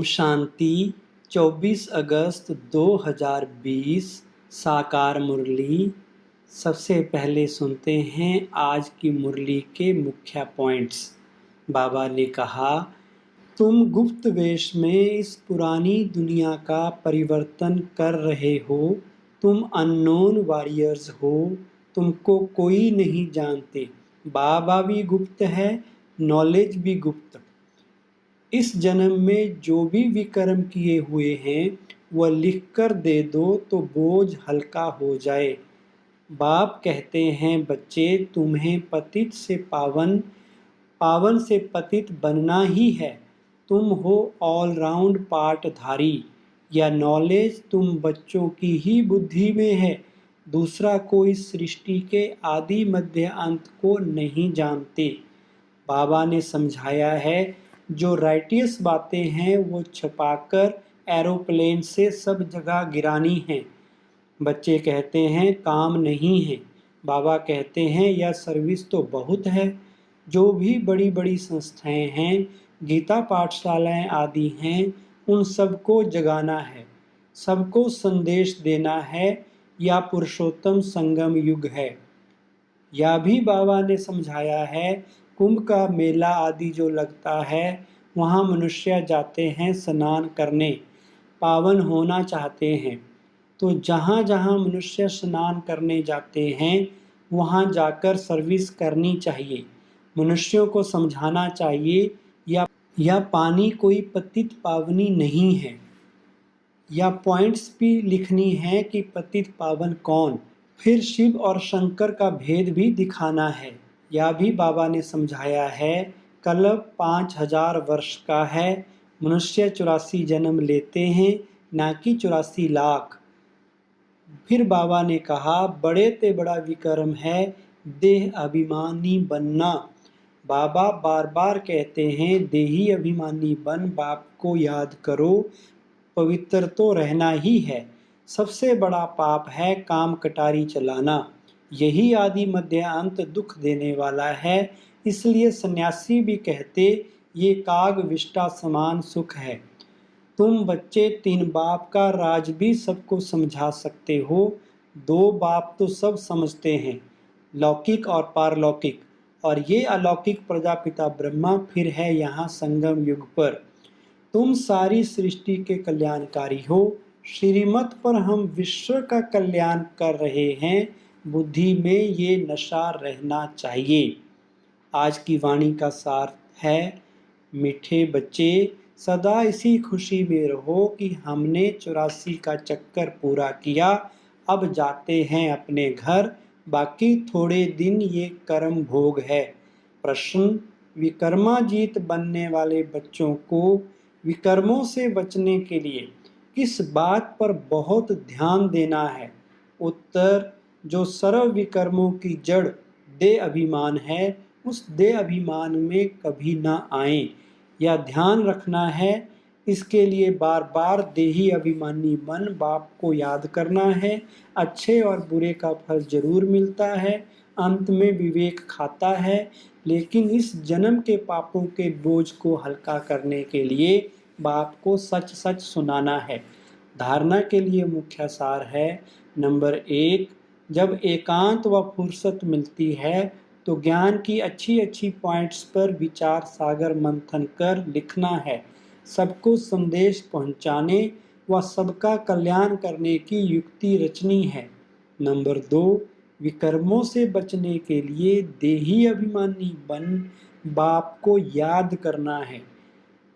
शांति 24 अगस्त 2020 साकार मुरली। सबसे पहले सुनते हैं आज की मुरली के मुख्य पॉइंट्स। बाबा ने कहा, तुम गुप्त वेश में इस पुरानी दुनिया का परिवर्तन कर रहे हो। तुम अननोन वॉरियर्स हो, तुमको कोई नहीं जानते। बाबा भी गुप्त है, नॉलेज भी गुप्त। इस जन्म में जो भी विकर्म किए हुए हैं वह लिख कर दे दो तो बोझ हल्का हो जाए। बाप कहते हैं, बच्चे तुम्हें पतित से पावन, पावन से पतित बनना ही है। तुम हो ऑलराउंड पार्टधारी। यह नॉलेज तुम बच्चों की ही बुद्धि में है। दूसरा कोई सृष्टि के आदि मध्य अंत को नहीं जानते। बाबा ने समझाया है, जो राइटियस बातें हैं वो छुपाकर एरोप्लेन से सब जगह गिरानी है। बच्चे कहते हैं काम नहीं है। बाबा कहते हैं यह सर्विस तो बहुत है। जो भी बड़ी बड़ी संस्थाएं हैं, गीता पाठशालाएं आदि हैं, उन सबको जगाना है, सबको संदेश देना है। या पुरुषोत्तम संगम युग है। यह भी बाबा ने समझाया है, कुंभ का मेला आदि जो लगता है वहाँ मनुष्य जाते हैं स्नान करने, पावन होना चाहते हैं। तो जहाँ जहाँ मनुष्य स्नान करने जाते हैं वहाँ जाकर सर्विस करनी चाहिए। मनुष्यों को समझाना चाहिए या पानी कोई पतित पावनी नहीं है। या पॉइंट्स भी लिखनी है कि पतित पावन कौन। फिर शिव और शंकर का भेद भी दिखाना है। यह भी बाबा ने समझाया है। कल्प 5000 वर्ष का है। मनुष्य 84 जन्म लेते हैं, ना कि 84 लाख। फिर बाबा ने कहा, बड़े ते बड़ा विक्रम है देह अभिमानी बनना। बाबा बार बार कहते हैं, देही अभिमानी बन, बाप को याद करो। पवित्र तो रहना ही है। सबसे बड़ा पाप है काम कटारी चलाना। यही आदि मध्य अंत दुख देने वाला है। इसलिए सन्यासी भी कहते, ये काग विष्टा समान सुख है। तुम बच्चे 3 बाप का राज भी सबको समझा सकते हो। 2 बाप तो सब समझते हैं, लौकिक और पारलौकिक। और ये अलौकिक प्रजापिता ब्रह्मा फिर है यहाँ संगम युग पर। तुम सारी सृष्टि के कल्याणकारी हो। श्रीमत पर हम विश्व का कल्याण कर रहे हैं। बुद्धि में ये नशा रहना चाहिए। आज की वाणी का सार है, मीठे बच्चे सदा इसी खुशी में रहो कि हमने 84 का चक्कर पूरा किया। अब जाते हैं अपने घर, बाकी थोड़े दिन ये कर्म भोग है। प्रश्न, विकर्माजीत बनने वाले बच्चों को विकर्मों से बचने के लिए किस बात पर बहुत ध्यान देना है? उत्तर, जो सर्व विकर्मों की जड़ देह अभिमान है, उस देह अभिमान में कभी ना आए, या ध्यान रखना है। इसके लिए बार बार देही अभिमानी मन बाप को याद करना है। अच्छे और बुरे का फल जरूर मिलता है, अंत में विवेक खाता है। लेकिन इस जन्म के पापों के बोझ को हल्का करने के लिए बाप को सच सच सुनाना है। धारणा के लिए मुख्य सार है, नंबर 1, जब एकांत व फुर्सत मिलती है तो ज्ञान की अच्छी अच्छी पॉइंट्स पर विचार सागर मंथन कर लिखना है। सबको संदेश पहुंचाने व सबका कल्याण करने की युक्ति रचनी है। नंबर 2, विकर्मों से बचने के लिए देही अभिमानी बन बाप को याद करना है।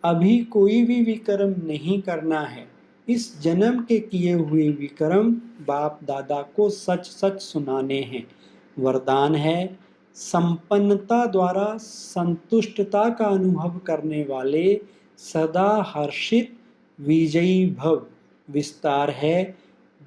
अभी कोई भी विकर्म नहीं करना है। इस जन्म के किए हुए विकर्म बाप दादा को सच सच सुनाने हैं। वरदान है, संपन्नता द्वारा संतुष्टता का अनुभव करने वाले सदा हर्षित विजयी भव। विस्तार है,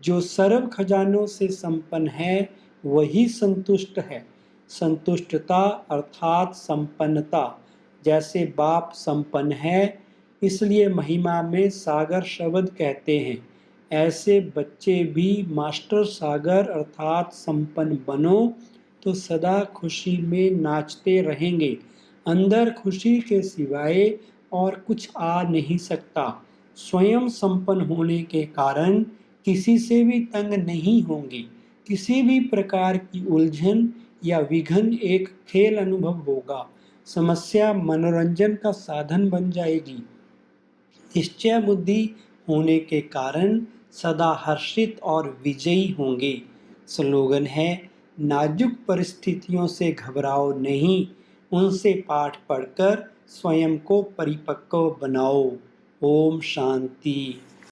जो सर्व खजानों से संपन्न है वही संतुष्ट है। संतुष्टता अर्थात संपन्नता। जैसे बाप संपन्न है, इसलिए महिमा में सागर शब्द कहते हैं। ऐसे बच्चे भी मास्टर सागर अर्थात संपन्न बनो तो सदा खुशी में नाचते रहेंगे। अंदर खुशी के सिवाय और कुछ आ नहीं सकता। स्वयं संपन्न होने के कारण किसी से भी तंग नहीं होंगे। किसी भी प्रकार की उलझन या विघ्न एक खेल अनुभव होगा। समस्या मनोरंजन का साधन बन जाएगी। निश्चय बुद्धि होने के कारण सदा हर्षित और विजयी होंगे। स्लोगन है, नाजुक परिस्थितियों से घबराओ नहीं, उनसे पाठ पढ़कर स्वयं को परिपक्व बनाओ। ओम शांति।